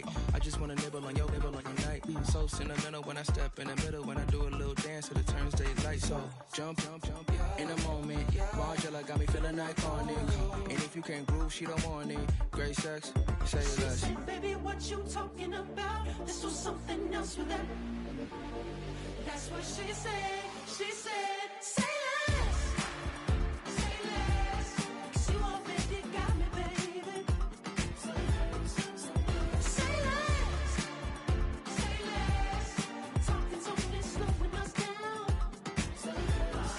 bite. I just wanna nibble on your night. So sentimental when I step in the middle, when I do a little dance till it turns daylight. So jump, in a moment. Margella got me feeling iconic. And if you can't groove, she don't want it. Great sex, say less. She said, baby, what you talking about? This was something else with that. That's what she said. She said, say less. Say less. 'Cause you already got me, baby. Say less. Say less. Say less. Talking so fast, slowing us down. Say less.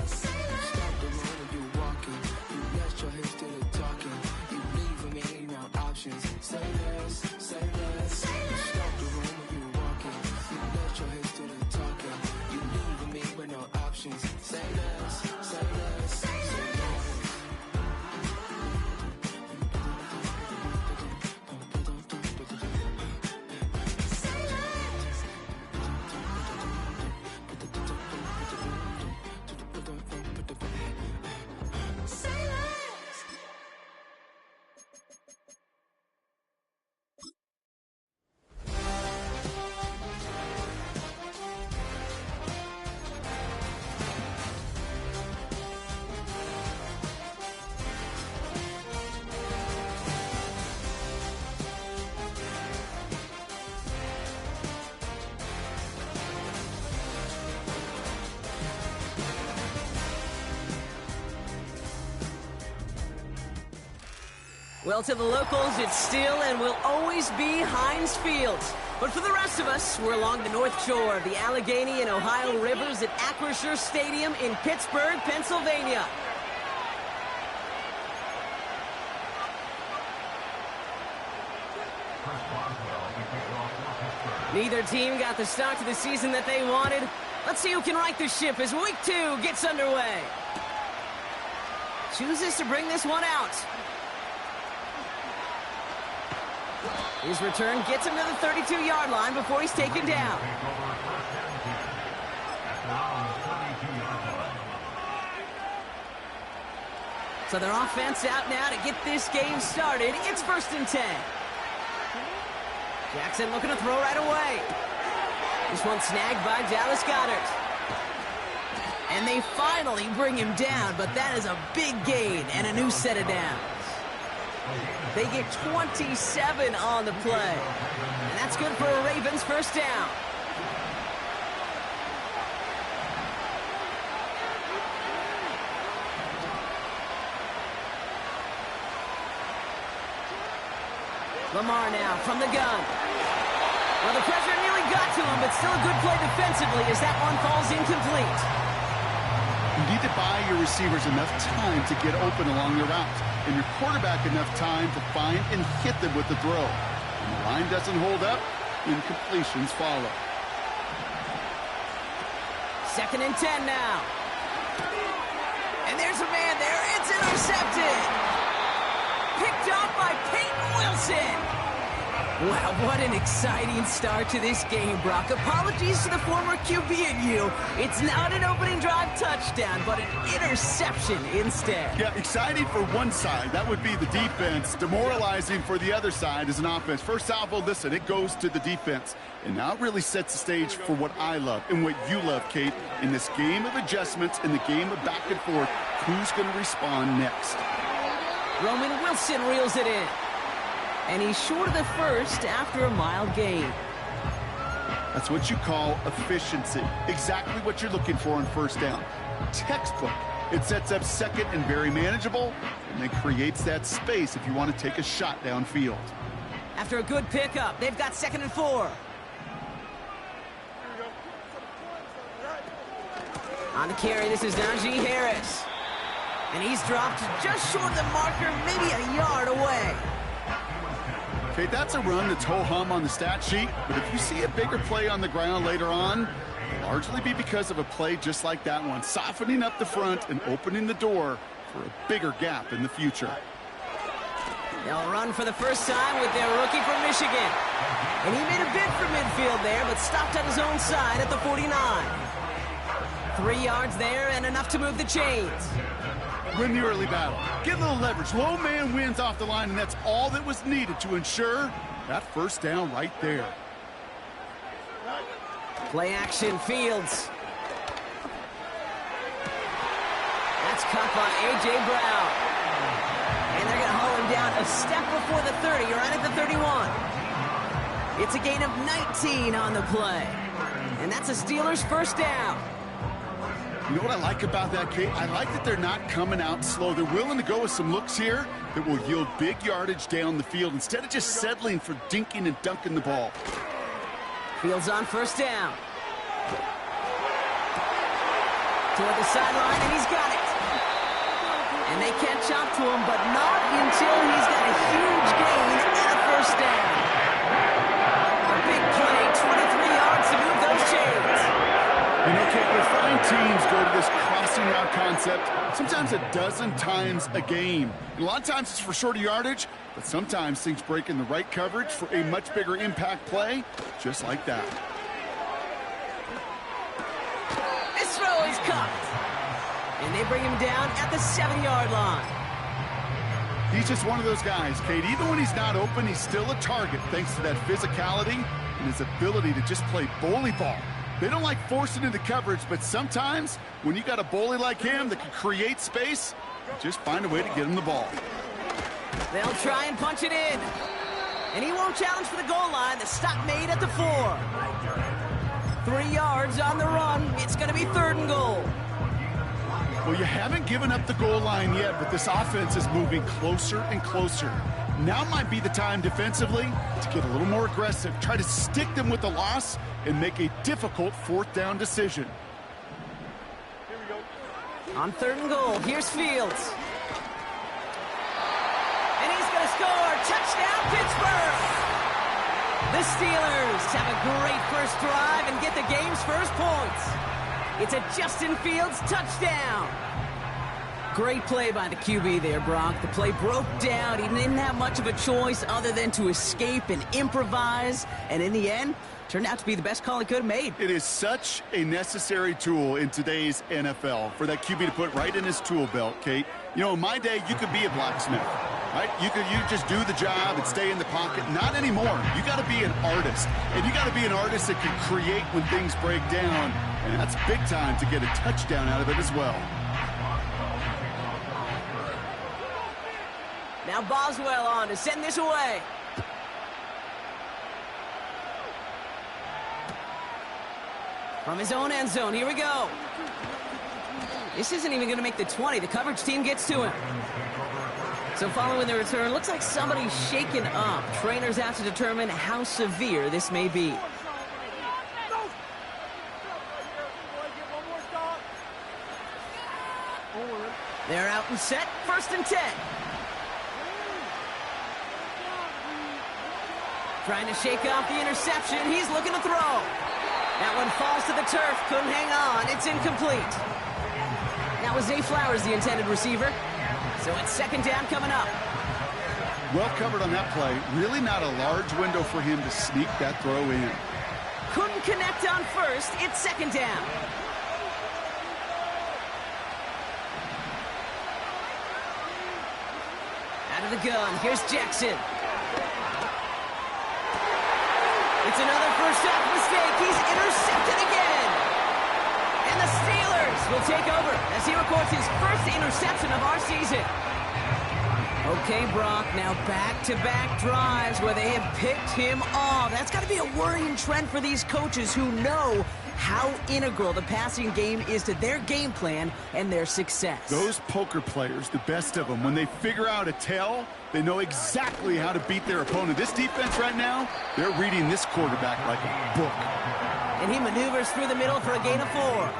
Say less. Stop the road when you walking. You let your hips do the talking. You leaving me no options. Say less. Say less. Say less. Stop the road when you walking. You let your hips do the talking. You leaving me with no options. Say less. Say less. Say less. Say less. Well, to the locals, it's still and will always be Heinz Field. But for the rest of us, we're along the north shore of the Allegheny and Ohio Rivers at Acrisure Stadium in Pittsburgh, Pennsylvania. Neither team got the start to the season that they wanted. Let's see who can right the ship as Week 2 gets underway. Chooses to bring this one out. His return gets him to the 32-yard line before he's taken down. So their offense out now to get this game started. It's 1st and 10. Jackson looking to throw right away. This one snagged by Dallas Goedert. And they finally bring him down, but that is a big gain and a new set of downs. They get 27 on the play. And that's good for a Ravens first down. Lamar now from the gun. Well, the pressure nearly got to him, but still a good play defensively as that one falls incomplete. You need to buy your receivers enough time to get open along their route, and your quarterback enough time to find and hit them with the throw. When the line doesn't hold up, incompletions follow. 2nd and 10 now. And there's a man there. It's intercepted. Picked up by Peyton Wilson. Wow, what an exciting start to this game, Brock. Apologies to the former QB and you. It's not an opening drive touchdown, but an interception instead. Yeah, exciting for one side. That would be the defense. Demoralizing for the other side as an offense. First salvo, listen, it goes to the defense. And now it really sets the stage for what I love and what you love, Kate, in this game of adjustments, in the game of back and forth. Who's going to respond next? Roman Wilson reels it in. And he's short of the first after a mild gain. That's what you call efficiency. Exactly what you're looking for on first down. Textbook. It sets up second and very manageable, and then creates that space if you want to take a shot downfield. After a good pickup, they've got 2nd and 4. On the carry, this is Najee Harris. And he's dropped just short of the marker, maybe a yard away. Okay, that's a run that's ho-hum on the stat sheet, but if you see a bigger play on the ground later on, it'll largely be because of a play just like that one, softening up the front and opening the door for a bigger gap in the future. They'll run for the first time with their rookie from Michigan. And he made a bid for midfield there, but stopped on his own side at the 49. 3 yards there and enough to move the chains. Win the early battle. Get a little leverage. Low man wins off the line, and that's all that was needed to ensure That first down right there. Play action, Fields. That's caught by A.J. Brown. And they're going to haul him down a step before the 30, right at the 31. It's a gain of 19 on the play. And that's a Steelers first down. You know what I like about that, Kate? I like that they're not coming out slow. They're willing to go with some looks here that will yield big yardage down the field instead of just settling for dinking and dunking the ball. Fields on first down. Toward the sideline, and he's got it. And they catch up to him, but not until he's got a huge gain and a first down. A big play, 23 yards to move those chains. You know, Kate, you'll find teams go to this crossing route concept sometimes a dozen times a game. And a lot of times it's for shorter yardage, but sometimes things break in the right coverage for a much bigger impact play, just like that. This throw is caught. And they bring him down at the 7-yard line. He's just one of those guys, Kate. Even when he's not open, he's still a target thanks to that physicality and his ability to just play bully ball. They don't like forcing into coverage, but sometimes when you got a bully like him that can create space, just find a way to get him the ball. They'll try and punch it in. And he won't challenge for the goal line. The stop made at the 4. 3 yards on the run. It's going to be 3rd and goal. Well, you haven't given up the goal line yet, but this offense is moving closer and closer. Now might be the time defensively to get a little more aggressive, try to stick them with the loss, and make a difficult 4th down decision. On 3rd and goal, here's Fields. And he's going to score. Touchdown, Pittsburgh! The Steelers have a great first drive and get the game's first points. It's a Justin Fields touchdown. Great play by the QB there, Brock. The play broke down. He didn't have much of a choice other than to escape and improvise. And in the end, turned out to be the best call he could have made. It is such a necessary tool in today's NFL for that QB to put right in his tool belt, Kate. You know, in my day, you could be a blacksmith, right? You just do the job and stay in the pocket. Not anymore. You got to be an artist. And you got to be an artist that can create when things break down. And that's big time to get a touchdown out of it as well. Now Boswell on to send this away. From his own end zone, here we go. This isn't even going to make the 20. The coverage team gets to him. So following the return, looks like somebody's shaken up. Trainers have to determine how severe this may be. They're out and set, 1st and 10. Trying to shake off the interception. He's looking to throw. That one falls to the turf. Couldn't hang on. It's incomplete. That was Zay Flowers, the intended receiver. So it's 2nd down coming up. Well covered on that play. Really not a large window for him to sneak that throw in. Couldn't connect on 1st. It's 2nd down. Out of the gun. Here's Jackson. It's another first half mistake. He's intercepted again. And the Steelers will take over as he records his first interception of our season. Okay, Brock, now back-to-back drives where they have picked him off. That's got to be a worrying trend for these coaches who know how integral the passing game is to their game plan and their success. Those poker players, the best of them, when they figure out a tell, they know exactly how to beat their opponent. This defense right now, they're reading this quarterback like a book. And he maneuvers through the middle for a gain of 4.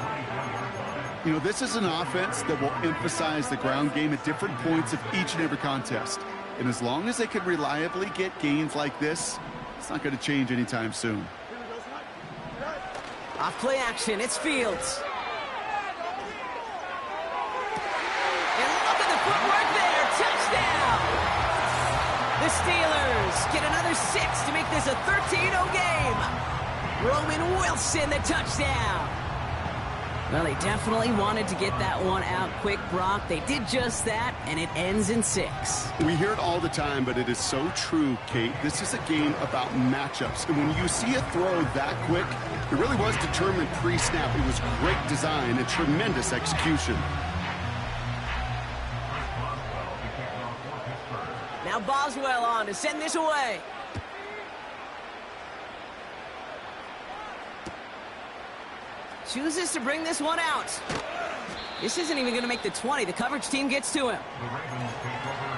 You know, this is an offense that will emphasize the ground game at different points of each and every contest. And as long as they can reliably get gains like this, it's not going to change anytime soon. Off play action, it's Fields. And look at the footwork there, touchdown! The Steelers get another 6 to make this a 13-0 game. Roman Wilson, the touchdown. Well, they definitely wanted to get that one out quick, Brock. They did just that, and it ends in 6. We hear it all the time, but it is so true, Kate. This is a game about matchups. And when you see a throw that quick, it really was determined pre-snap. It was great design and tremendous execution. Now Boswell on to send this away. Chooses to bring this one out. This isn't even going to make the 20. The coverage team gets to him.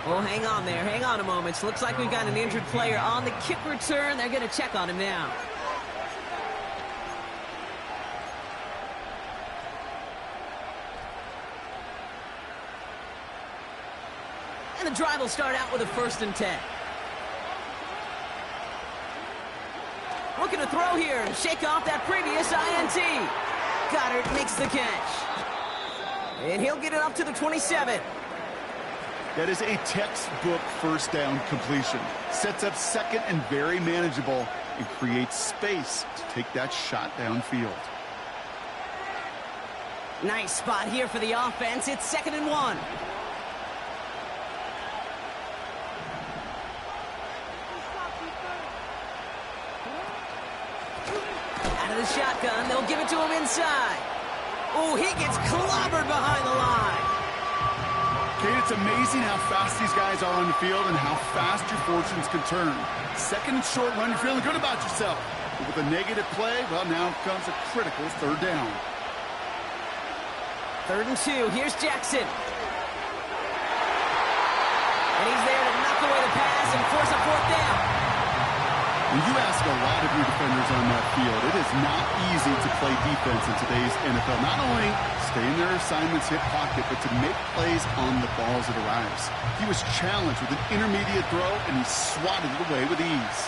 Oh, hang on there. Hang on a moment. Looks like we've got an injured player on the kick return. They're going to check on him now. And the drive will start out with a 1st and 10. Looking to throw here and shake off that previous INT. Goddard makes the catch. And he'll get it up to the 27. That is a textbook 1st down completion. Sets up 2nd and very manageable and creates space to take that shot downfield. Nice spot here for the offense. It's 2nd and 1. The shotgun, they'll give it to him inside. Oh, he gets clobbered behind the line. Kate, it's amazing how fast these guys are on the field and how fast your fortunes can turn. 2nd and short run, you're feeling good about yourself. But with a negative play, well, now comes a critical 3rd down. 3rd and 2, here's Jackson. And he's there to knock away the pass and force a 4th down. When you ask a lot of your defenders on that field, it is not easy to play defense in today's NFL. Not only stay in their assignments, hit pocket, but to make plays on the ball as it arrives. He was challenged with an intermediate throw, and he swatted it away with ease.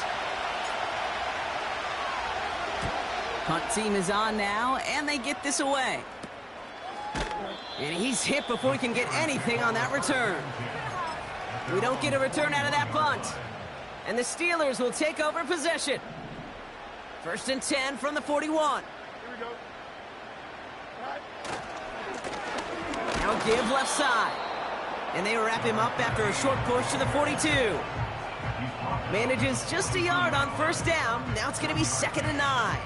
Punt team is on now, and they get this away. And he's hit before he can get anything on that return. We don't get a return out of that punt. And the Steelers will take over possession. 1st and 10 from the 41. Here we go. Now give left side. And they wrap him up after a short push to the 42. Manages just a yard on 1st down. Now it's going to be 2nd and 9.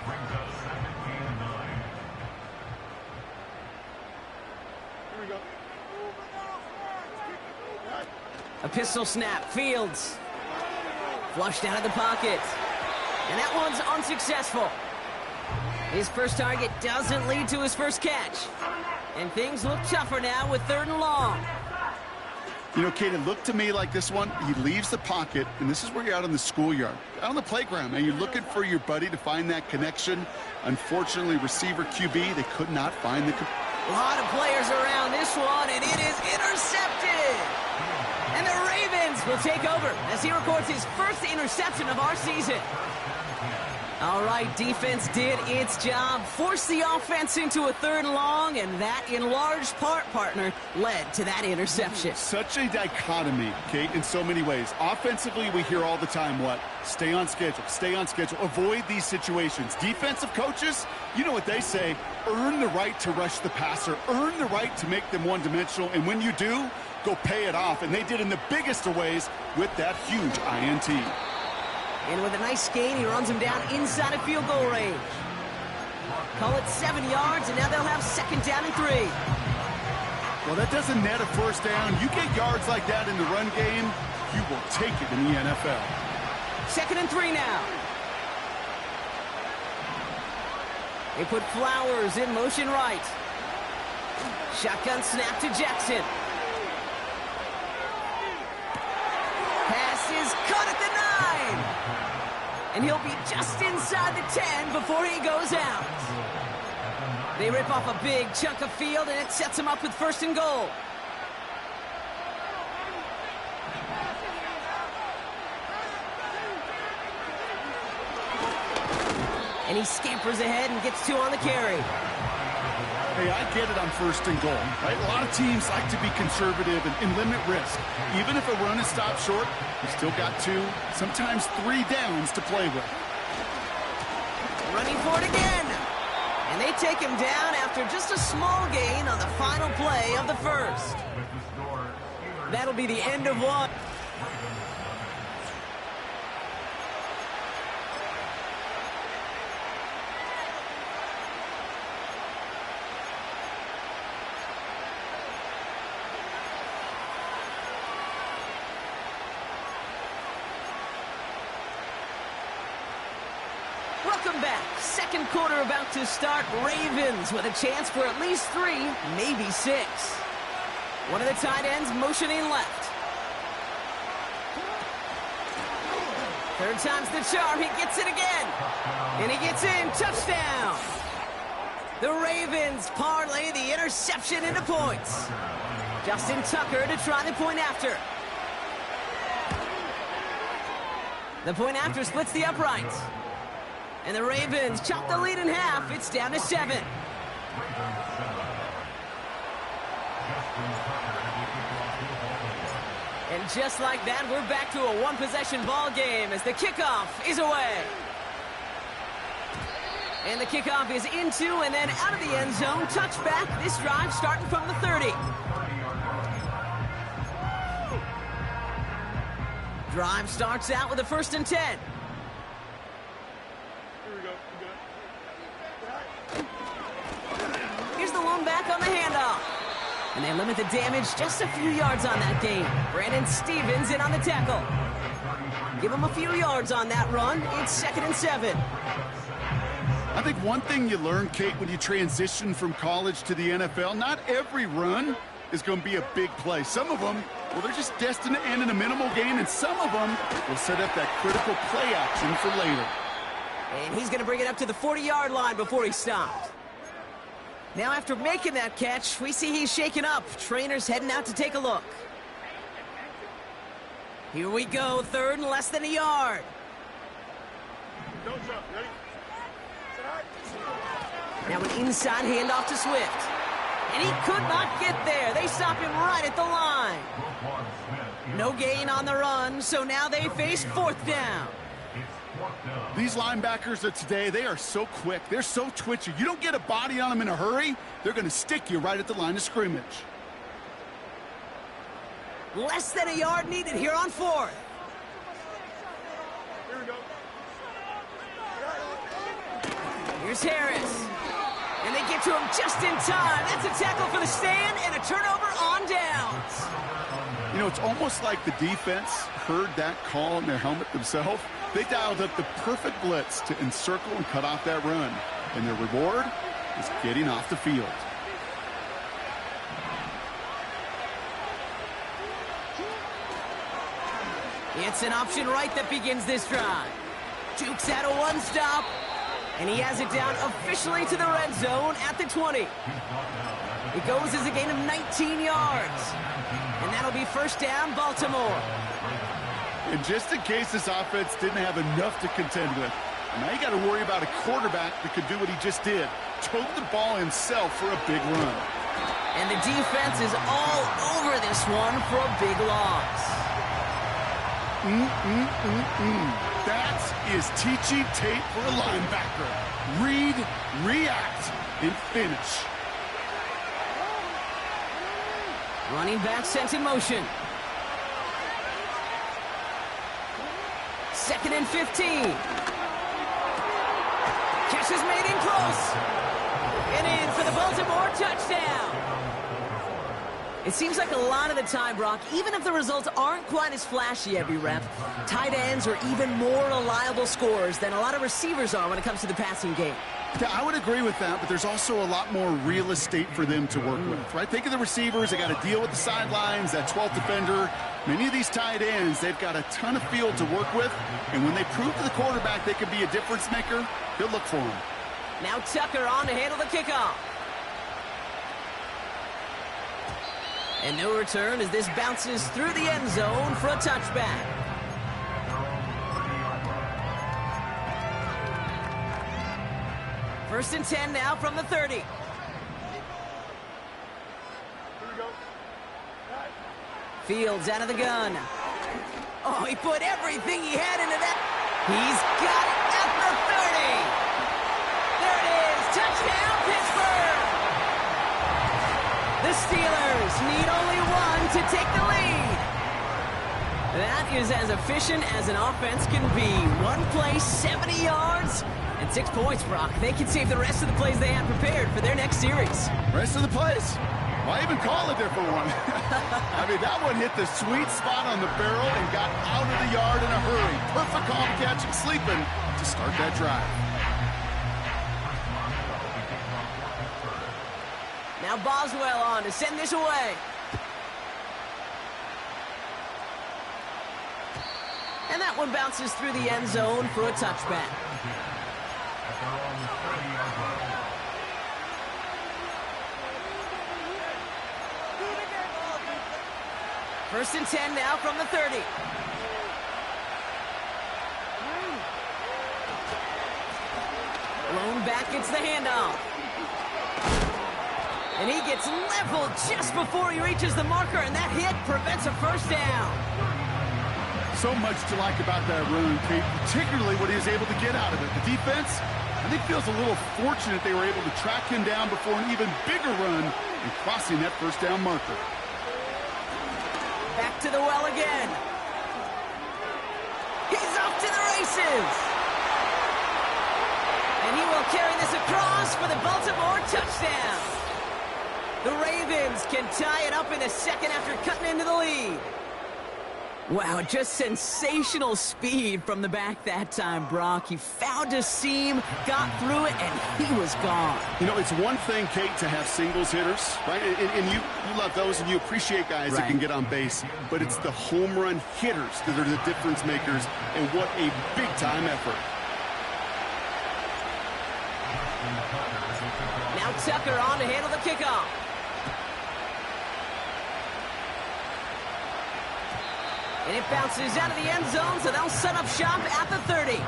Here we go. A pistol snap. Fields. Flushed out of the pocket. And that one's unsuccessful. His first target doesn't lead to his first catch. And things look tougher now with 3rd and long. You know, Kate, it looked to me like this one, he leaves the pocket, and this is where you're out in the schoolyard, out on the playground, and you're looking for your buddy to find that connection. Unfortunately, receiver QB, they could not find the... A lot of players around this one, and it is intercepted. And the Ravens will take over as he records his 1st interception of our season. All right, defense did its job, forced the offense into a 3rd and long, and that, in large part, partner, led to that interception. Such a dichotomy, Kate, in so many ways. Offensively, we hear all the time what? Stay on schedule, avoid these situations. Defensive coaches, you know what they say, earn the right to rush the passer, earn the right to make them one-dimensional, and when you do, go pay it off. And they did in the biggest of ways with that huge INT. And with a nice gain, he runs him down inside of field goal range. Call it 7 yards, and now they'll have 2nd down and 3. Well, that doesn't net a 1st down. You get yards like that in the run game, you will take it in the NFL. 2nd and 3 now. They put Flowers in motion right. Shotgun snap to Jackson. Pass is caught at the 9. And he'll be just inside the 10 before he goes out. They rip off a big chunk of field, and it sets him up with 1st and goal. And he scampers ahead and gets 2 on the carry. Hey, I get it on 1st and goal, right? A lot of teams like to be conservative and limit risk. Even if a run is stopped short, you still got 2, sometimes 3 downs to play with. Running for it again. And they take him down after after just a small gain on the final play of the first. That'll be the end of one. Welcome back. Second quarter about to start. Ravens with a chance for at least 3, maybe 6. One of the tight ends motioning left. Third time's the charm. He gets it again. And he gets in. Touchdown. The Ravens parlay the interception into points. Justin Tucker to try the point after. The point after splits the uprights. And the Ravens chop the lead in half. It's down to 7. And just like that, we're back to a one-possession ball game as the kickoff is away. And the kickoff is into and then out of the end zone. Touchback. This drive starting from the 30. Drive starts out with a 1st and 10. Here's the lone back on the handoff. And they limit the damage just a few yards on that game. Brandon Stevens in on the tackle. Give him a few yards on that run. It's 2nd and 7. I think one thing you learn, Kate, when you transition from college to the NFL, not every run is going to be a big play. Some of them, well, they're just destined to end in a minimal gain, and some of them will set up that critical play action for later. And he's going to bring it up to the 40-yard line before he stopped. Now after making that catch, we see he's shaken up. Trainer's heading out to take a look. Here we go, 3rd and less than a yard. Now an inside handoff to Swift. And he could not get there. They stop him right at the line. No gain on the run, so now they face 4th down. These linebackers of today, they are so quick. They're so twitchy. You don't get a body on them in a hurry, they're going to stick you right at the line of scrimmage. Less than a yard needed here on 4th. Here we go. Here's Harris. And they get to him just in time. That's a tackle for the stand and a turnover on downs. You know, it's almost like the defense heard that call in their helmet themselves. They dialed up the perfect blitz to encircle and cut off that run. And their reward is getting off the field. It's an option right that begins this drive. Jukes out a one-stop. And he has it down officially to the red zone at the 20. It goes as a gain of 19 yards. And that'll be 1st down, Baltimore. And just in case this offense didn't have enough to contend with, now you got to worry about a quarterback that could do what he just did. Tote the ball himself for a big run. And the defense is all over this one for a big loss. That is teaching tape for a linebacker. Read, react, and finish. Running back sent in motion. 2nd and 15. Catch is made in close. And in for the Baltimore touchdown. It seems like a lot of the time, Brock, even if the results aren't quite as flashy every rep, tight ends are even more reliable scorers than a lot of receivers are when it comes to the passing game. Yeah, I would agree with that, but there's also a lot more real estate for them to work with, right? Think of the receivers. They got to deal with the sidelines, that 12th defender. Many of these tight ends, they've got a ton of field to work with, and when they prove to the quarterback they can be a difference maker, he'll look for them. Now Tucker on to handle the kickoff. And no return as this bounces through the end zone for a touchback. First and 10 now from the 30. Here we go. Fields out of the gun. Oh, he put everything he had into that. He's got it at the 30. There it is. Touchdown, Pittsburgh. The Steelers need only one to take the lead. That is as efficient as an offense can be. One play, 70 yards, and 6 points, Brock. They can save the rest of the plays they had prepared for their next series. Rest of the plays? Why even call it there for one? I mean, that one hit the sweet spot on the barrel and got out of the yard in a hurry. Perfect calm catch and sleeping to start that drive. Now Boswell on to send this away. And that one bounces through the end zone for a touchback. First and 10 now from the 30. Lone back gets the handoff. And he gets leveled just before he reaches the marker, and that hit prevents a first down. So much to like about that run, Kate, particularly what he was able to get out of it. The defense, I think, feels a little fortunate they were able to track him down before an even bigger run and crossing that first down marker. Back to the well again. He's off to the races. And he will carry this across for the Baltimore touchdown. The Ravens can tie it up in a second after cutting into the lead. Wow, just sensational speed from the back that time, Brock. He found a seam, got through it, and he was gone. You know, it's one thing, Kate, to have singles hitters, right? And you love those, and you appreciate guys that can get on base. But it's the home run hitters that are the difference makers, and what a big-time effort. Now Tucker on to handle the kickoff. And it bounces out of the end zone, so they'll set up shop at the 30.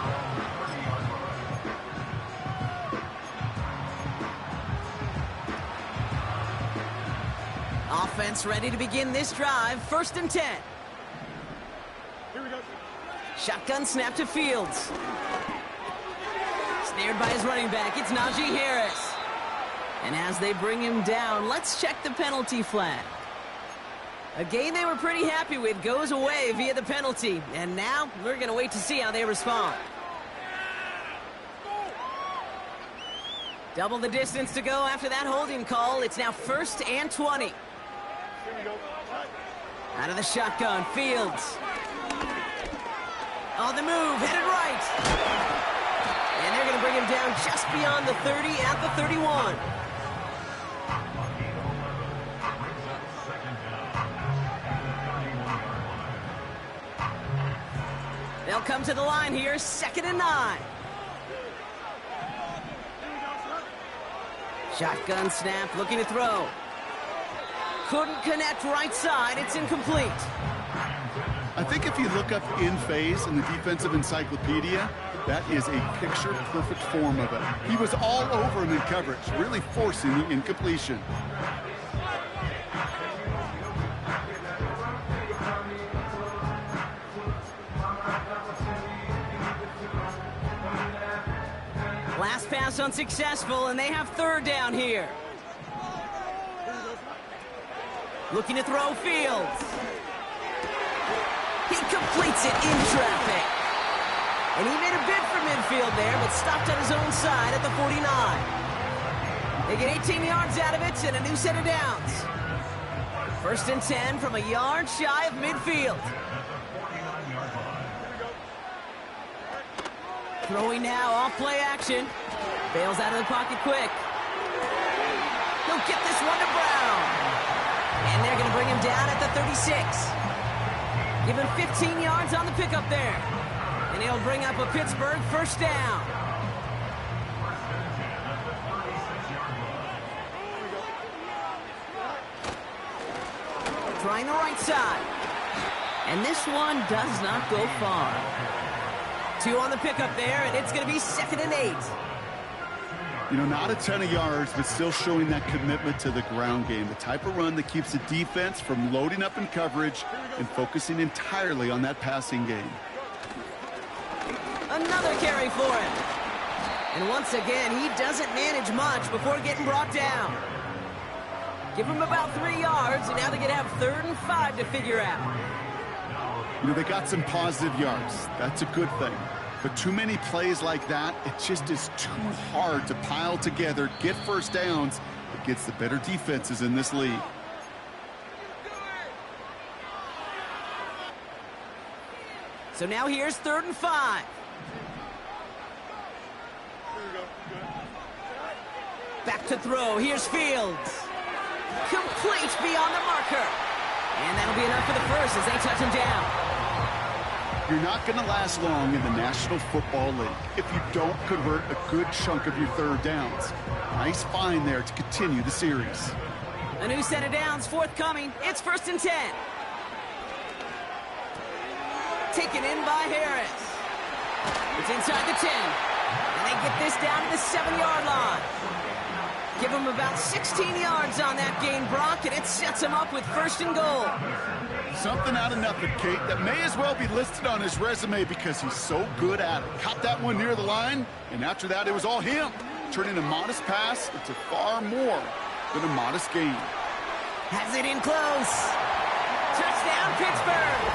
Offense ready to begin this drive. First and 10. Here we go. Shotgun snap to Fields. Snared by his running back, it's Najee Harris. And as they bring him down, let's check the penalty flag. A game they were pretty happy with goes away via the penalty. And now we're going to wait to see how they respond. Double the distance to go after that holding call. It's now 1st and 20. Out of the shotgun, Fields. On the move, headed right. And they're going to bring him down just beyond the 30 at the 31. They'll come to the line here, 2nd and 9. Shotgun snap, looking to throw. Couldn't connect right side, it's incomplete. I think if you look up in phase in the defensive encyclopedia, that is a picture-perfect form of it. He was all over him in coverage, really forcing the incompletion. Last pass unsuccessful, and they have 3rd down here. Looking to throw, Fields. He completes it in traffic. And he made a bid for midfield there, but stopped on his own side at the 49. They get 18 yards out of it and a new set of downs. 1st and 10 from a yard shy of midfield. Throwing now, off play action. Bails out of the pocket quick. He'll get this one to Brown. And they're going to bring him down at the 36. Give him 15 yards on the pickup there. And he'll bring up a Pittsburgh 1st down. Trying the right side. And this one does not go far. 2 on the pickup there, and it's going to be 2nd and 8. You know, not a ton of yards, but still showing that commitment to the ground game. The type of run that keeps the defense from loading up in coverage and focusing entirely on that passing game. Another carry for him. And once again, he doesn't manage much before getting brought down. Give them about 3 yards, and now they're going to have 3rd and 5 to figure out. You know, they got some positive yards. That's a good thing. But too many plays like that, it just is too hard to pile together, get first downs against the better defenses in this league. So now here's 3rd and 5. Back to throw. Here's Fields. Complete beyond the marker. And that'll be enough for the first as they touch him down. You're not going to last long in the National Football League if you don't convert a good chunk of your 3rd downs. Nice find there to continue the series. A new set of downs forthcoming. It's 1st and 10. Taken in by Harris. It's inside the 10. And they get this down to the 7-yard line. Give him about 16 yards on that gain, Brock, and it sets him up with 1st and goal. Something out of nothing, Kate, that may as well be listed on his resume because he's so good at it. Caught that one near the line, and after that, it was all him. Turning a modest pass into far more than a modest gain. Has it in close. Touchdown, Pittsburgh.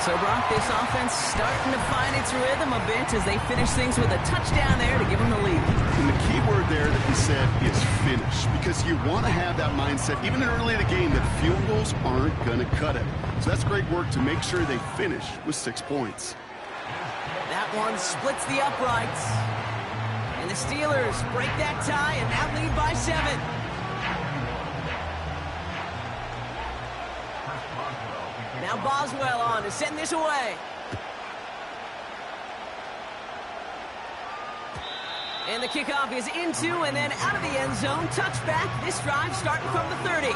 So, Brock, this offense starting to find its rhythm a bit as they finish things with a touchdown there to give them the lead. And the key word there that he said is finish, because you want to have that mindset, even early in the game, that field goals aren't going to cut it. So that's great work to make sure they finish with 6 points. That one splits the uprights. And the Steelers break that tie and now lead by 7. Now Boswell on to send this away. And the kickoff is into and then out of the end zone. Touchback. This drive starting from the 30.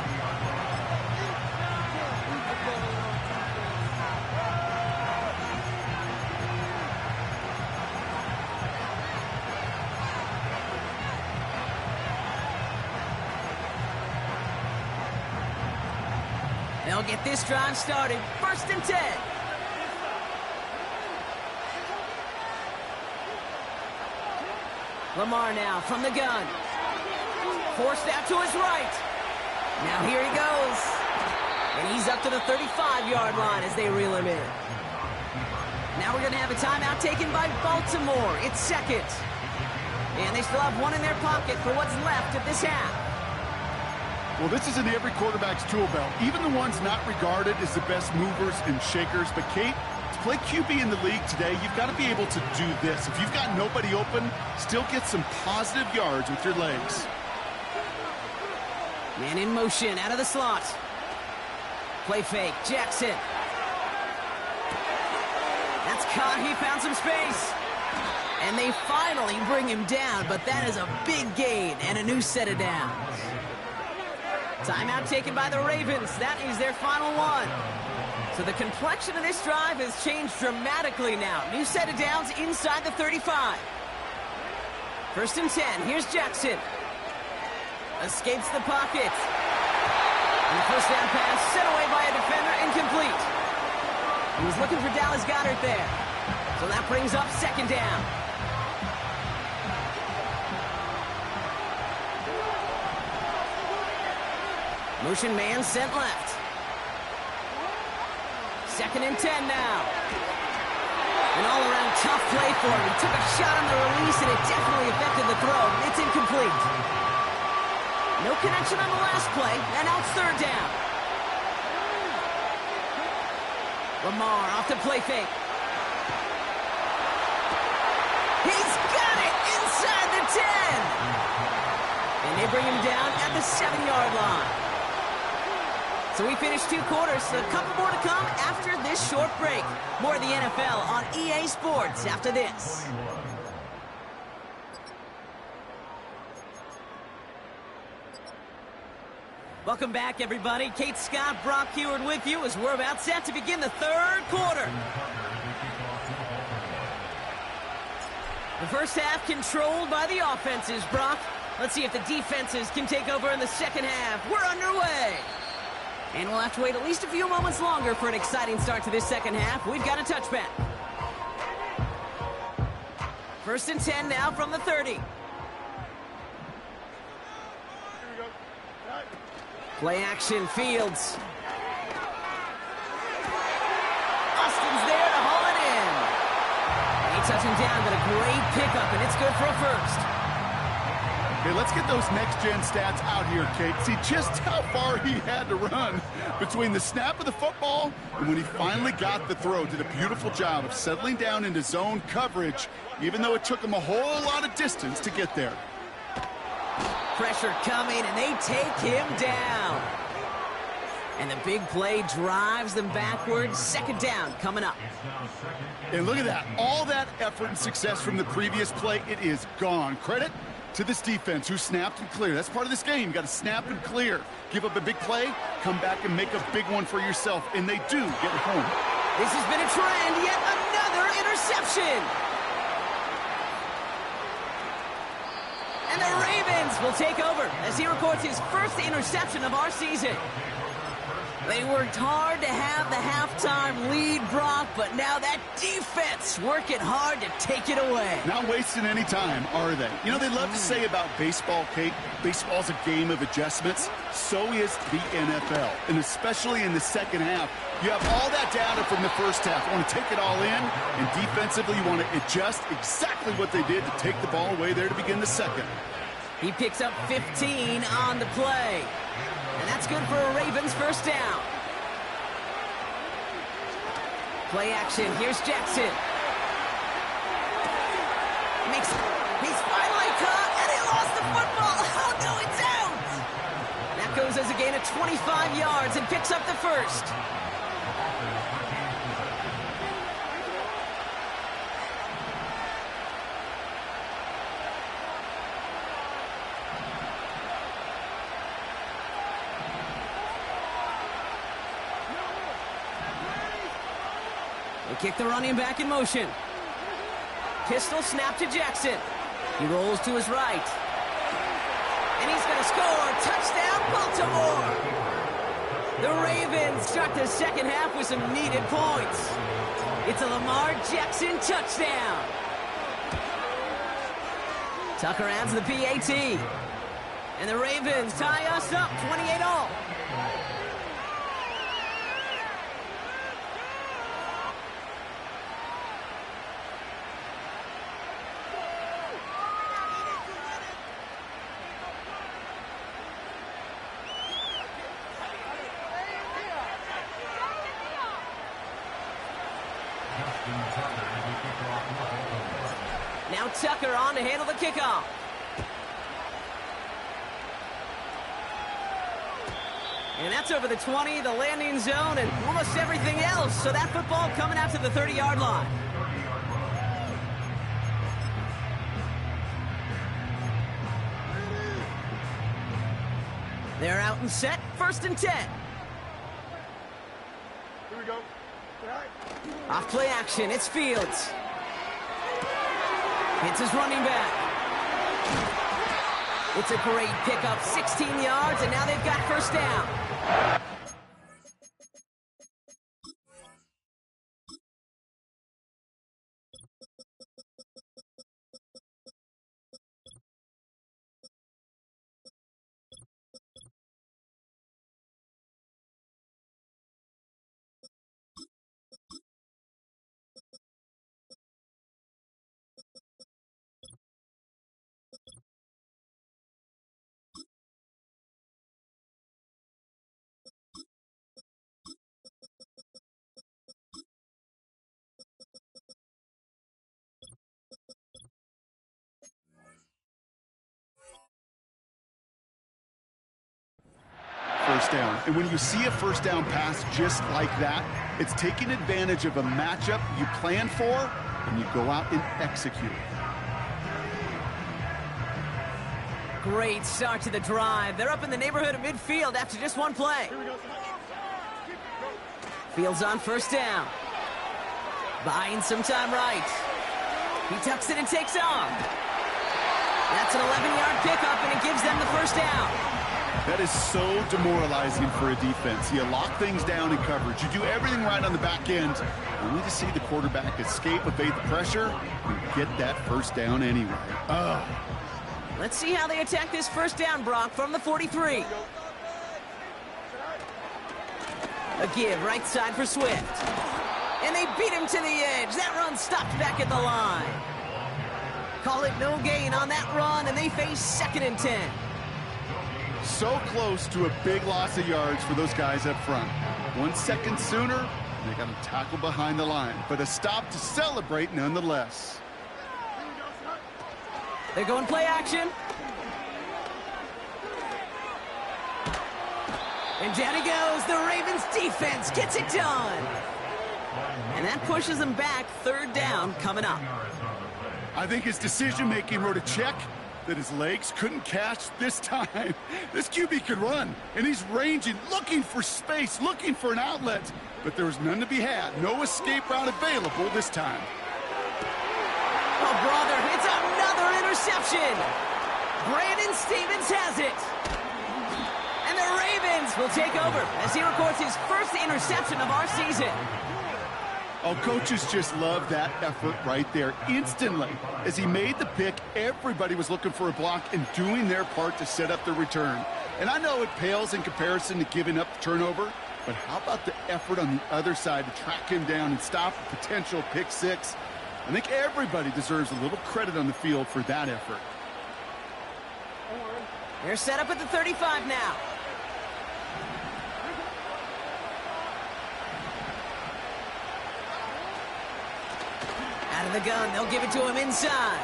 They'll get this drive started. 1st and 10. Lamar now from the gun. Forced out to his right. Now here he goes. And he's up to the 35-yard line as they reel him in. Now we're going to have a timeout taken by Baltimore. It's 2nd. And they still have one in their pocket for what's left of this half. Well, this is in every quarterback's tool belt, even the ones not regarded as the best movers and shakers. But, Kate, to play QB in the league today, you've got to be able to do this. If you've got nobody open, still get some positive yards with your legs. Man in motion out of the slot. Play fake. Jackson. That's caught. He found some space. And they finally bring him down, but that is a big gain and a new set of downs. Timeout taken by the Ravens. That is their final one. So the complexion of this drive has changed dramatically now. New set of downs inside the 35. 1st and 10. Here's Jackson. Escapes the pocket. And the 1st down pass sent away by a defender, incomplete. He was looking for Dallas Goedert there. So that brings up 2nd down. Motion man sent left. 2nd and 10 now. An all-around tough play for him. He took a shot on the release, and it definitely affected the throw. It's incomplete. No connection on the last play, and now it's 3rd down. Lamar off the play fake. He's got it inside the 10. And they bring him down at the 7-yard line. So we finished 2 quarters, so a couple more to come after this short break. More of the NFL on EA Sports after this. Welcome back, everybody. Kate Scott, Brock Huard with you as we're about set to begin the 3rd quarter. The first half controlled by the offenses, Brock. Let's see if the defenses can take over in the 2nd half. We're underway. And we'll have to wait at least a few moments longer for an exciting start to this 2nd half. We've got a touchback. 1st and 10 now from the 30. Play action, Fields. Austin's there to haul it in. He touched him down, but a great pickup, and it's good for a first. Okay, let's get those next-gen stats out here, Kate. See just how far he had to run between the snap of the football and when he finally got the throw. Did a beautiful job of settling down into zone coverage, even though it took him a whole lot of distance to get there. Pressure coming, and they take him down. And the big play drives them backwards. Second down coming up. And look at that. All that effort and success from the previous play, it is gone. Credit to this defense who snapped and cleared. That's part of this game. You got to snap and clear. Give up a big play, come back and make a big one for yourself. And they do get it home. This has been a trend. Yet another interception. And the Ravens will take over as he records his first interception of our season. They worked hard to have the halftime lead, Brock, but now that defense working hard to take it away. Not wasting any time, are they? You know, they love to say about baseball, Kate, baseball's a game of adjustments. So is the NFL, and especially in the second half. You have all that data from the first half. You want to take it all in, and defensively you want to adjust exactly what they did to take the ball away there to begin the second. He picks up 15 on the play. And that's good for a Ravens first down. Play action. Here's Jackson. He's finally caught, and he lost the football. Oh, no, it's out. That goes as a gain of 25 yards and picks up the first. They kick the running back in motion. Pistol snap to Jackson. He rolls to his right. And he's going to score. Touchdown, Baltimore. The Ravens start the second half with some needed points. It's a Lamar Jackson touchdown. Tucker adds the PAT. And the Ravens tie us up 28-all. Now Tucker on to handle the kickoff. And that's over the 20, the landing zone, and almost everything else. So that football coming out to the 30-yard line. They're out and set, 1st and 10. Here we go. Off play action, it's Fields. It's his running back. It's a great pickup, 16 yards, and now they've got first down. First down. And when you see a first down pass just like that, it's taking advantage of a matchup you plan for, and you go out and execute. Great start to the drive. They're up in the neighborhood of midfield after just one play. Fields on first down. Buying some time right. He tucks it and takes off. That's an 11-yard pickup, and it gives them the first down. That is so demoralizing for a defense. You lock things down in coverage. You do everything right on the back end, only to see the quarterback escape, evade the pressure, and get that first down anyway. Let's see how they attack this first down, Brock, from the 43. A give right side for Swift. And they beat him to the edge. That run stopped back at the line. Call it no gain on that run, and they face 2nd and 10. So close to a big loss of yards for those guys up front. 1 second sooner, they got a tackle behind the line, but a stop to celebrate nonetheless. They're going play action. And down he goes. The Ravens defense gets it done. And that pushes them back. 3rd down coming up. I think his decision-making wrote a check that his legs couldn't catch this time. This QB could run, and he's ranging, looking for space, looking for an outlet. But there was none to be had. No escape route available this time. Oh, brother, it's another interception. Brandon Stevens has it. And the Ravens will take over as he records his first interception of our season. Oh, coaches just love that effort right there. Instantly, as he made the pick, everybody was looking for a block and doing their part to set up the return. And I know it pales in comparison to giving up the turnover, but how about the effort on the other side to track him down and stop a potential pick 6? I think everybody deserves a little credit on the field for that effort. They're set up at the 35 now. Out of the gun, they'll give it to him inside.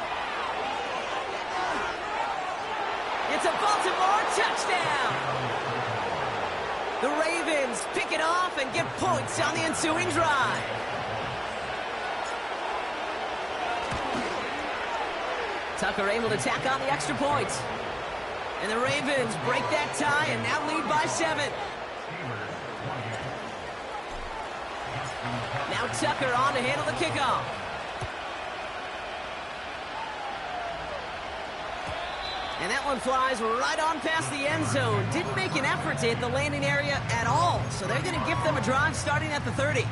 It's a Baltimore touchdown. The Ravens pick it off and get points on the ensuing drive. Tucker able to tack on the extra point. And the Ravens break that tie and now lead by 7. Now Tucker on to handle the kickoff. And that one flies right on past the end zone. Didn't make an effort to hit the landing area at all. So they're going to give them a drive starting at the 30.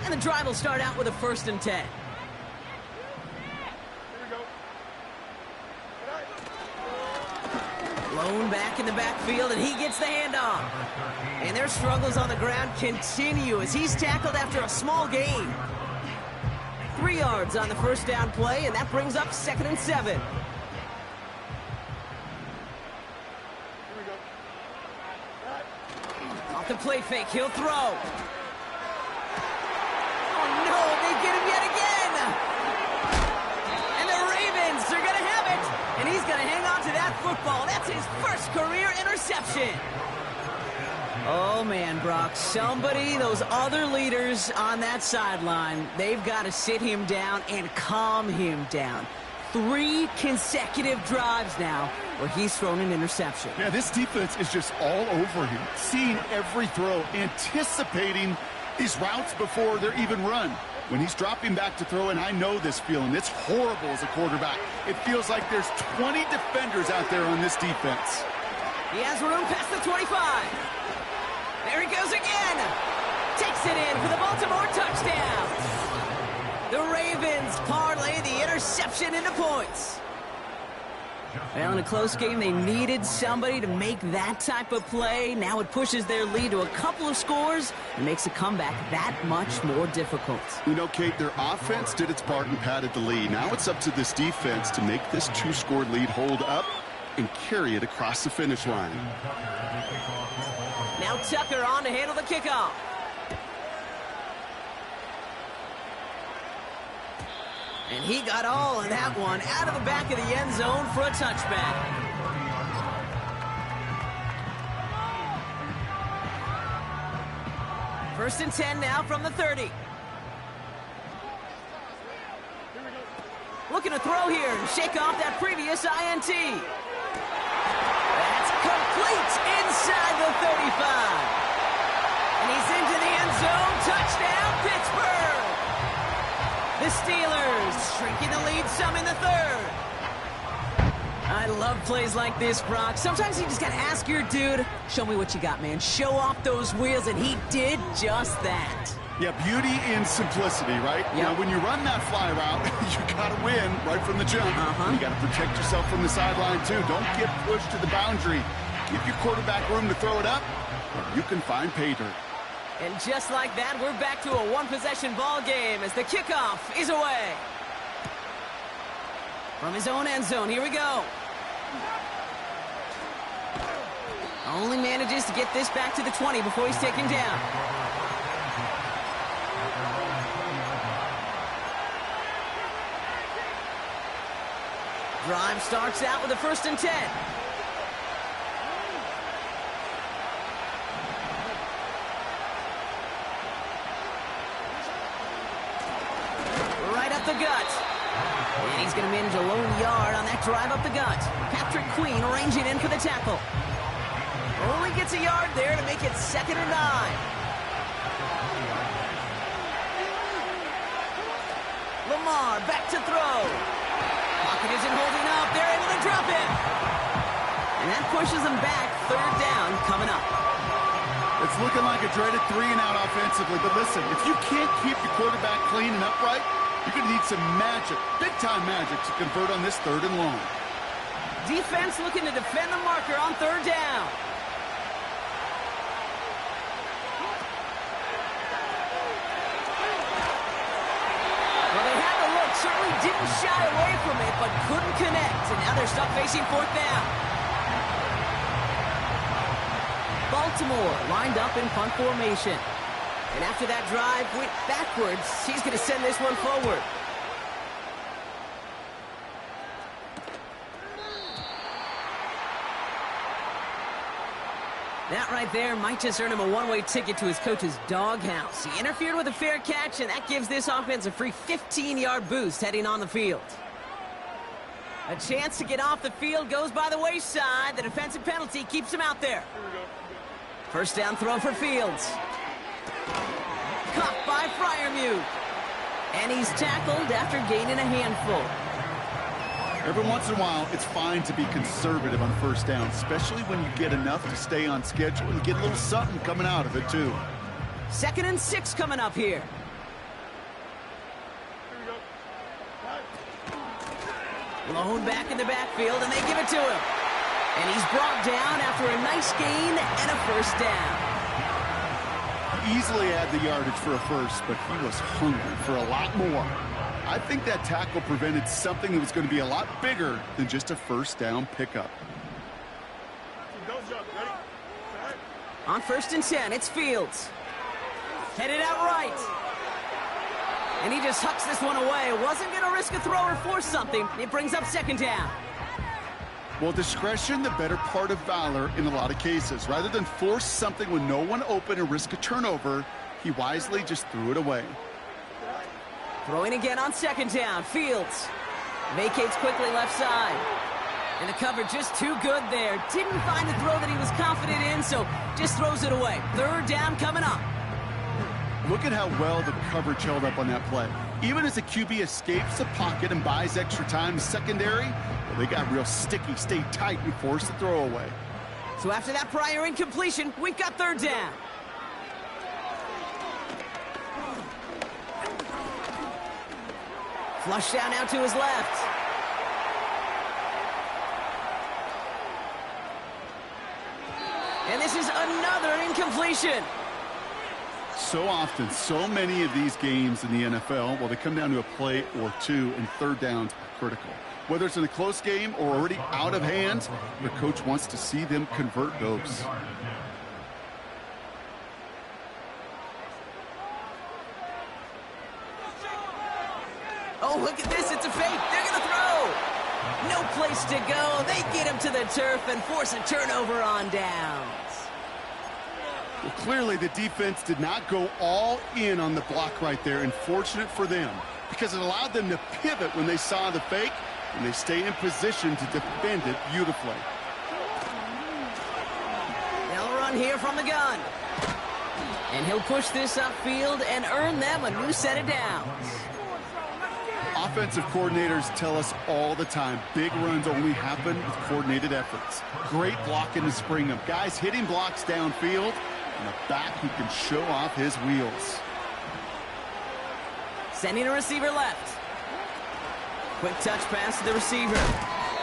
And the drive will start out with a 1st and 10. Lone back in the backfield, and he gets the handoff. And their struggles on the ground continue as he's tackled after a small gain. 3 yards on the 1st down play, and that brings up 2nd and 7. Off the play fake, he'll throw. Oh no, they get him yet again. And the Ravens are going to have it, and he's going to hang on to that football. That's his first career interception. Oh, man, Brock, those other leaders on that sideline, they've got to sit him down and calm him down. 3 consecutive drives now where he's thrown an interception. Yeah, this defense is just all over him, seeing every throw, anticipating these routes before they're even run. When he's dropping back to throw, and I know this feeling, it's horrible as a quarterback. It feels like there's 20 defenders out there on this defense. He has room past the 25. There he goes again. Takes it in for the Baltimore touchdown. The Ravens parlay the interception into points. Well, in a close game, they needed somebody to make that type of play. Now it pushes their lead to a couple of scores and makes a comeback that much more difficult. You know, Kate, their offense did its part and padded the lead. Now it's up to this defense to make this 2-score lead hold up and carry it across the finish line. Now Tucker on to handle the kickoff. And he got all of that one out of the back of the end zone for a touchback. First and 10 now from the 30. Looking to throw here and shake off that previous INT. That's complete inside the 35. And he's into the end zone. Touchdown, Pittsburgh. The Steelers shrinking the lead some in the 3rd. I love plays like this, Brock. Sometimes you just got to ask your dude, show me what you got, man. Show off those wheels, and he did just that. Yeah, beauty in simplicity, right? Yep. Now, when you run that fly route, you got to win right from the jump. You got to protect yourself from the sideline, too. Don't get pushed to the boundary. give your quarterback room to throw it up, or you can find pay dirt. And just like that, we're back to a one-possession ball game as the kickoff is away. From his own end zone, here we go. Only manages to get this back to the 20 before he's taken down. Drive starts out with a 1st and 10. Right up the gut. And he's going to manage a lone yard on that drive up the gut. Patrick Queen arranging in for the tackle. Only gets a yard there to make it 2nd and 9. Lamar back to throw. Pocket isn't holding up. They're able to drop it. And that pushes them back. 3rd down coming up. It's looking like a dreaded 3-and-out offensively. But listen, if you can't keep your quarterback clean and upright, you're going to need some magic, big-time magic, to convert on this 3rd and long. Defense looking to defend the marker on 3rd down. Well, they had the look, certainly didn't shy away from it, but couldn't connect. And now they're stuck facing 4th down. Baltimore lined up in punt formation. And after that drive went backwards, he's going to send this one forward. That right there might just earn him a one-way ticket to his coach's doghouse. He interfered with a fair catch, and that gives this offense a free 15-yard boost heading on the field. A chance to get off the field goes by the wayside. The defensive penalty keeps him out there. 1st down throw for Fields. Caught by Freiermuth. And he's tackled after gaining a handful. Every once in a while, it's fine to be conservative on 1st down, especially when you get enough to stay on schedule and get a little something coming out of it, too. 2nd and 6 coming up here. Lone back in the backfield, and they give it to him. And he's brought down after a nice gain and a 1st down. Easily had the yardage for a first, but he was hungry for a lot more. I think that tackle prevented something that was going to be a lot bigger than just a 1st down pickup. On 1st and 10, it's Fields. Headed out right. And he just hucks this one away. Wasn't going to risk a throw or force something. It brings up 2nd down. Well, discretion, the better part of valor in a lot of cases. Rather than force something with no one open and risk a turnover, he wisely just threw it away. Throwing again on 2nd down. Fields vacates quickly left side. And the cover just too good there. Didn't find the throw that he was confident in, so just throws it away. 3rd down coming up. Look at how well the coverage held up on that play. Even as the QB escapes the pocket and buys extra time in secondary, well, they got real sticky, stayed tight, and forced the throw away. So after that prior incompletion, we've got 3rd down. Flush down now to his left. And this is another incompletion. So often, so many of these games in the NFL, well, they come down to a play or two, and 3rd downs are critical. Whether it's in a close game or already out of hand, the coach wants to see them convert those. Oh, look at this. It's a fake. They're going to throw. No place to go. They get him to the turf and force a turnover on downs. Well, clearly the defense did not go all in on the block right there, and fortunate for them, because it allowed them to pivot when they saw the fake, and they stay in position to defend it beautifully. They'll run here from the gun. And he'll push this upfield and earn them a new set of downs. Offensive coordinators tell us all the time, big runs only happen with coordinated efforts. Great blocking to spring them. Guys hitting blocks downfield, and a back who can show off his wheels. Sending a receiver left. Quick touch pass to the receiver.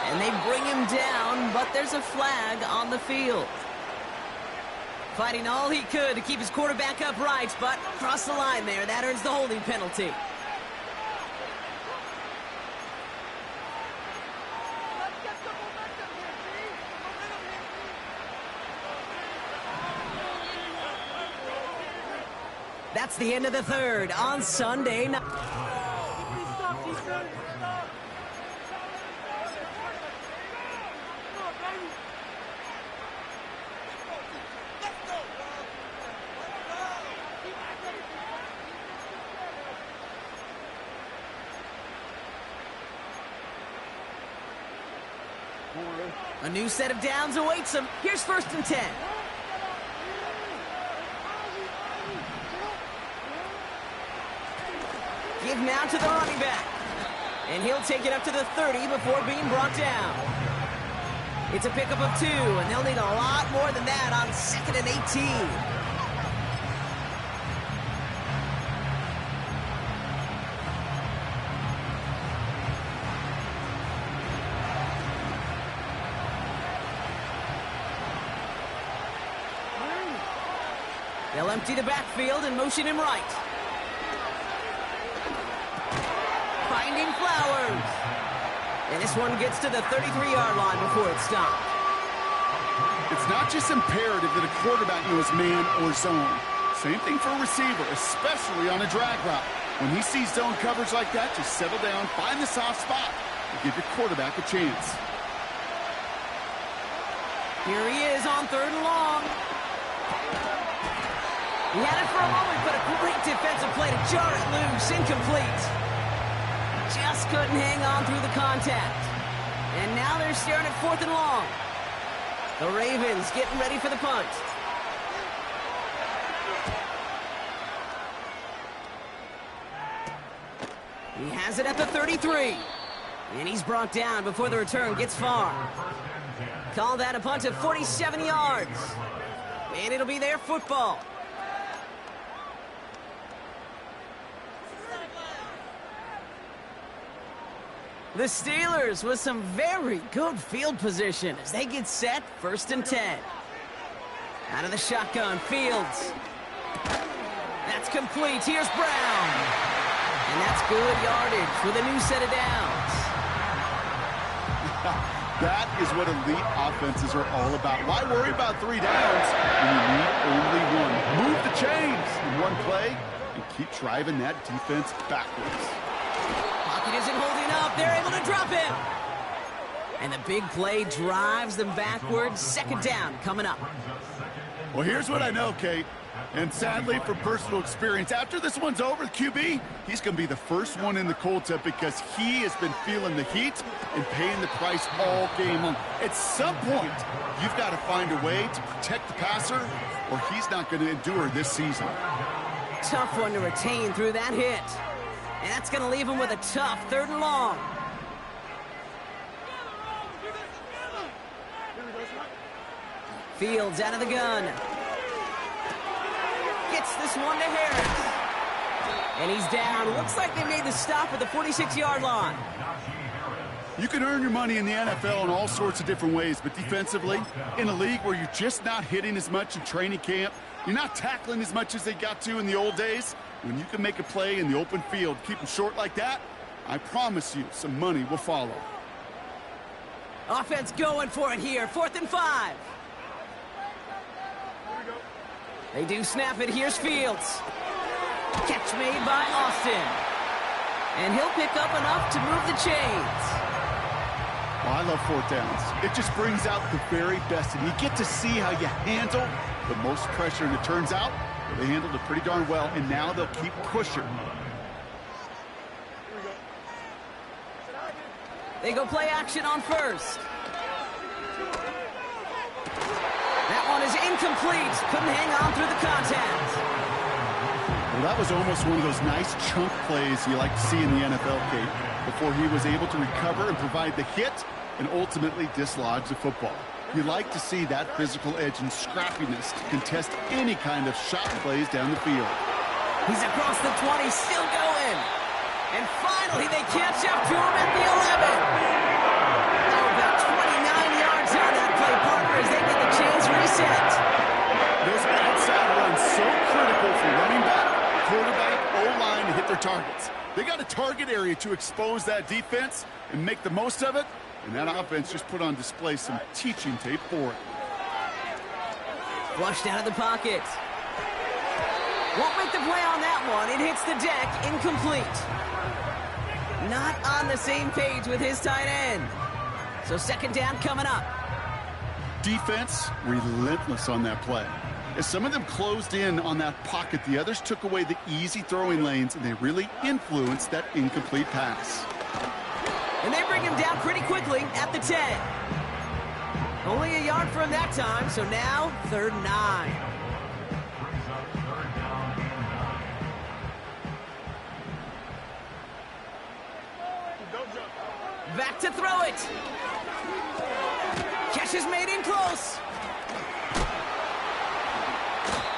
And they bring him down, but there's a flag on the field. Fighting all he could to keep his quarterback upright, but crossed the line there. That earns the holding penalty. That's the end of the third on Sunday night. A new set of downs awaits him. Here's 1st and 10. Give now to the running back. And he'll take it up to the 30 before being brought down. It's a pickup of 2, and they'll need a lot more than that on 2nd and 18. They'll empty the backfield and motion him right. Finding Flowers. And this one gets to the 33-yard line before it's stopped. It's not just imperative that a quarterback knows man or zone. Same thing for a receiver, especially on a drag route. When he sees zone coverage like that, just settle down, find the soft spot, and give your quarterback a chance. Here he is on 3rd and long. He had it for a moment, but a great defensive play to jar it loose. Incomplete. Just couldn't hang on through the contact. And now they're staring at 4th and long. The Ravens getting ready for the punt. He has it at the 33. And he's brought down before the return gets far. Call that a punt of 47 yards. And it'll be their football. The Steelers with some very good field position as they get set, 1st and 10. Out of the shotgun, Fields. That's complete. Here's Brown. And that's good yardage with a new set of downs. That is what elite offenses are all about. Why worry about 3 downs when you need only 1? Move the chains in one play and keep driving that defense backwards. Pocket isn't holding up. They're able to drop him. And the big play drives them backwards. 2nd down coming up. Well, here's what I know, Kate. And sadly, from personal experience, after this one's over, the QB, he's going to be the first one in the cold tub because he has been feeling the heat and paying the price all game long. At some point, you've got to find a way to protect the passer or he's not going to endure this season. Tough one to retain through that hit. And that's going to leave him with a tough 3rd and long. Fields out of the gun. Gets this one to Harris. And he's down. Looks like they made the stop at the 46-yard line. You can earn your money in the NFL in all sorts of different ways, but defensively, in a league where you're just not hitting as much in training camp, you're not tackling as much as they got to in the old days, when you can make a play in the open field, keep them short like that, I promise you some money will follow. Offense going for it here. 4th and 5. They do snap it. Here's Fields. Catch made by Austin. And he'll pick up enough to move the chains. Well, I love 4th downs. It just brings out the very best, and you get to see how you handle the most pressure, and it turns out they handled it pretty darn well, and now they'll keep pushing. They go play action on 1st. That one is incomplete. Couldn't hang on through the contact. Well, that was almost one of those nice chunk plays you like to see in the NFL, Kate, before he was able to recover and provide the hit and ultimately dislodge the football. You like to see that physical edge and scrappiness to contest any kind of shot plays down the field. He's across the 20, still going. And finally, they catch up to him at the 11. Oh, 29 yards on that play, partner, as they get the chains reset. Those outside runs so critical for running back, quarterback, O-line to hit their targets. They got a target area to expose that defense and make the most of it, and that offense just put on display some teaching tape for it. Flushed out of the pocket. Won't make the play on that one. It hits the deck, incomplete. Not on the same page with his tight end. So second down coming up. Defense, relentless on that play. As some of them closed in on that pocket, the others took away the easy throwing lanes, and they really influenced that incomplete pass. And they bring him down pretty quickly at the 10. Only a yard for him that time, so now 3rd and 9. Back to throw it. Catch is made in close.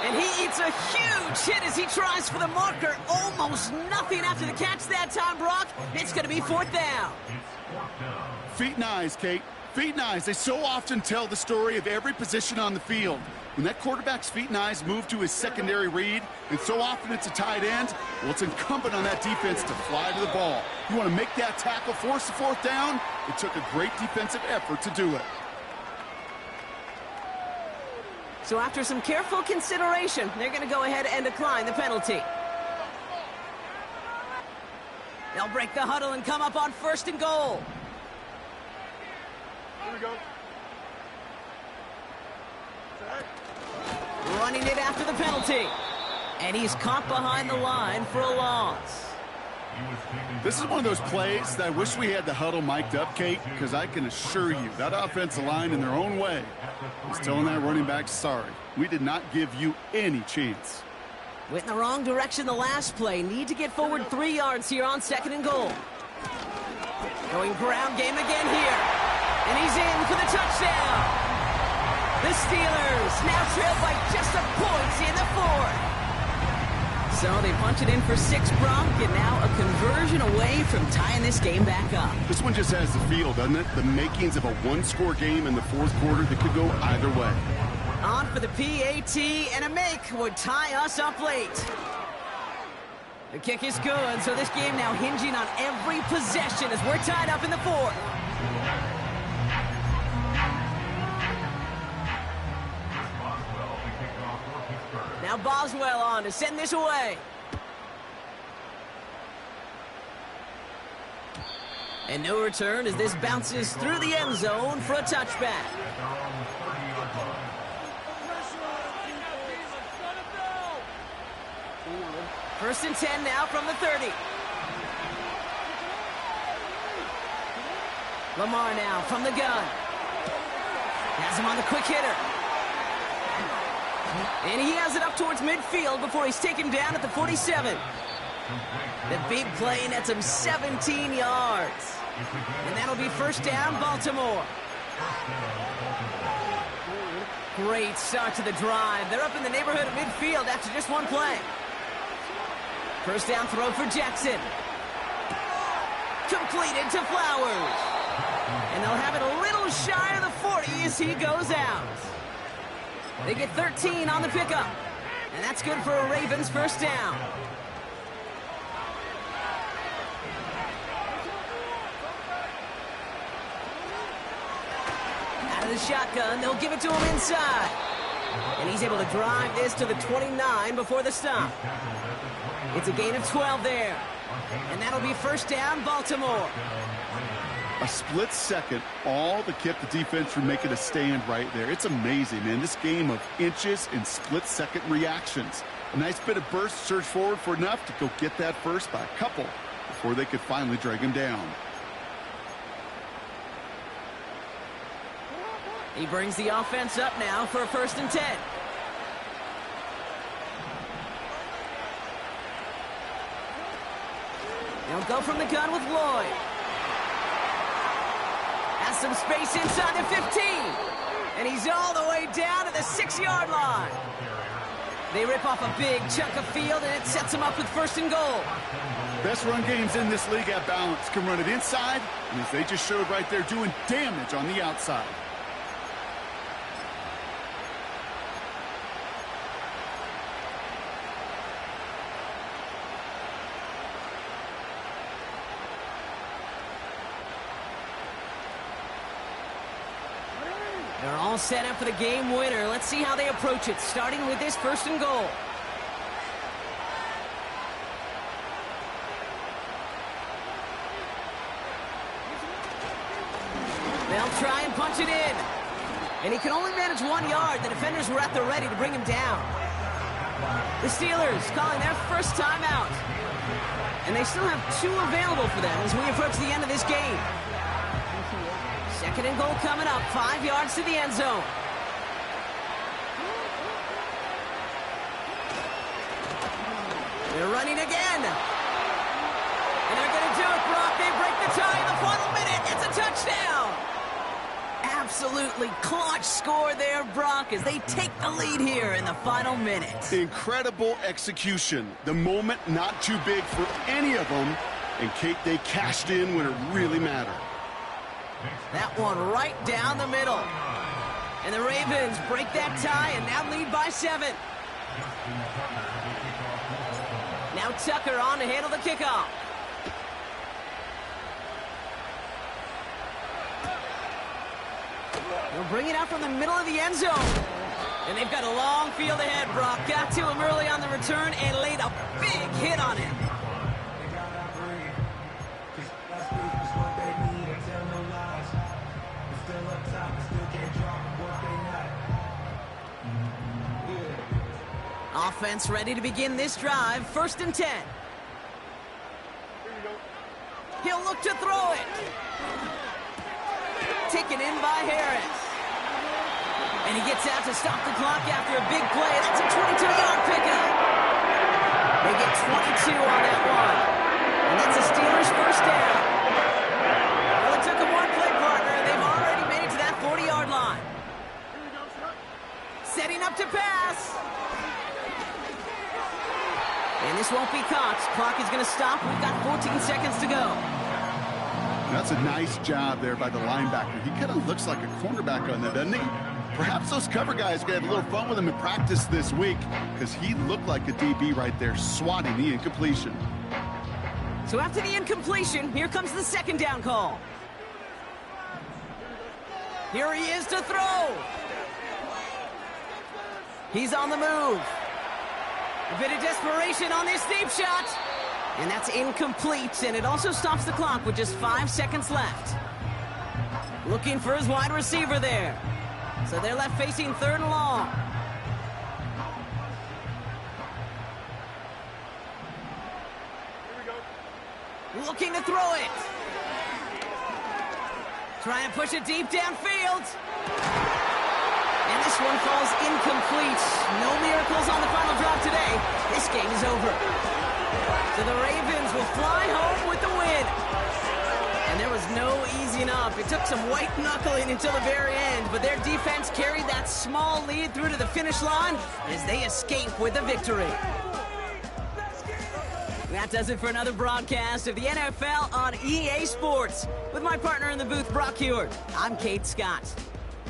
And he eats a huge hit as he tries for the marker. Almost nothing after the catch that time, Brock. It's going to be 4th down. Feet and eyes, Kate. Feet and eyes. They so often tell the story of every position on the field. When that quarterback's feet and eyes move to his secondary read, and so often it's a tight end, well, it's incumbent on that defense to fly to the ball. You want to make that tackle, force the 4th down? It took a great defensive effort to do it. So after some careful consideration, they're going to go ahead and decline the penalty. They'll break the huddle and come up on 1st and goal. Here we go. Running it after the penalty. And he's caught behind the line for a loss. This is one of those plays that I wish we had the huddle mic'd up, Kate, because I can assure you that offensive line in their own way is telling that running back, sorry, we did not give you any chance. Went in the wrong direction the last play. Need to get forward 3 yards here on 2nd and goal. Going ground game again here. And he's in for the touchdown. The Steelers now trail by just a point in the 4th. So they punch it in for 6, Brock, and now a conversion away from tying this game back up. This one just has the feel, doesn't it? The makings of a one-score game in the 4th quarter that could go either way. On for the PAT, and a make would tie us up late. The kick is good, so this game now hinging on every possession as we're tied up in the 4th. Now Boswell on to send this away. And no return as this bounces through the end zone for a touchback. First and 10 now from the 30. Lamar now from the gun. Has him on the quick hitter. And he has it up towards midfield before he's taken down at the 47. The big play nets him 17 yards. And that'll be 1st down, Baltimore. Great start to the drive. They're up in the neighborhood of midfield after just one play. 1st down throw for Jackson. Completed to Flowers. And they'll have it a little shy of the 40 as he goes out. They get 13 on the pickup. And that's good for a Ravens 1st down. Out of the shotgun, they'll give it to him inside. And he's able to drive this to the 29 before the stop. It's a gain of 12 there. And that'll be 1st down, Baltimore. A split second, all that kept the defense from making a stand right there. It's amazing, man. This game of inches and split-second reactions. A nice bit of burst, surge forward for enough to go get that first by a couple before they could finally drag him down. He brings the offense up now for a 1st and 10. They'll go from the gun with Lloyd. Has some space inside the 15. And he's all the way down to the 6-yard line. They rip off a big chunk of field, and it sets them up with 1st and goal. Best run games in this league at balance. Can run it inside, and as they just showed right there, doing damage on the outside. They're all set up for the game winner. Let's see how they approach it, starting with this 1st and goal. They'll try and punch it in. And he can only manage 1 yard. The defenders were at the ready to bring him down. The Steelers calling their first timeout. And they still have 2 available for them as we approach the end of this game. 2nd and goal coming up, 5 yards to the end zone. They're running again. And they're going to do it, Brock. They break the tie in the final minute. It's a touchdown. Absolutely clutch score there, Brock, as they take the lead here in the final minute. Incredible execution. The moment not too big for any of them. And, Kate, they cashed in when it really mattered. That one right down the middle. And the Ravens break that tie and now lead by 7. Now Tucker on to handle the kickoff. They'll bring it out from the middle of the end zone. And they've got a long field ahead, Brock. Got to him early on the return and laid a big hit on him. Offense ready to begin this drive. 1st and 10. He'll look to throw it. Taken in by Harris. And he gets out to stop the clock after a big play. That's a 22-yard pickup. They get 22 on that one. And that's a Steelers first down. Well, it took them 1 play, partner, and they've already made it to that 40-yard line. Setting up to pass. And this won't be caught. Clock is going to stop. We've got 14 seconds to go. That's a nice job there by the linebacker. He kind of looks like a cornerback on that, doesn't he? Perhaps those cover guys are going to have a little fun with him in practice this week because he looked like a DB right there swatting the incompletion. So after the incompletion, here comes the 2nd down call. Here he is to throw. He's on the move. A bit of desperation on this deep shot. And that's incomplete, and it also stops the clock with just 5 seconds left. Looking for his wide receiver there. So they're left facing 3rd and long. Looking to throw it. Try and push it deep downfield. And this one falls incomplete. No miracles on the final drive today. This game is over. So the Ravens will fly home with the win. And there was no easing up. It took some white knuckling until the very end, but their defense carried that small lead through to the finish line as they escape with a victory. That does it for another broadcast of the NFL on EA Sports. With my partner in the booth, Brock Huard, I'm Kate Scott.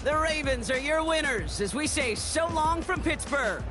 The Ravens are your winners as we say so long from Pittsburgh.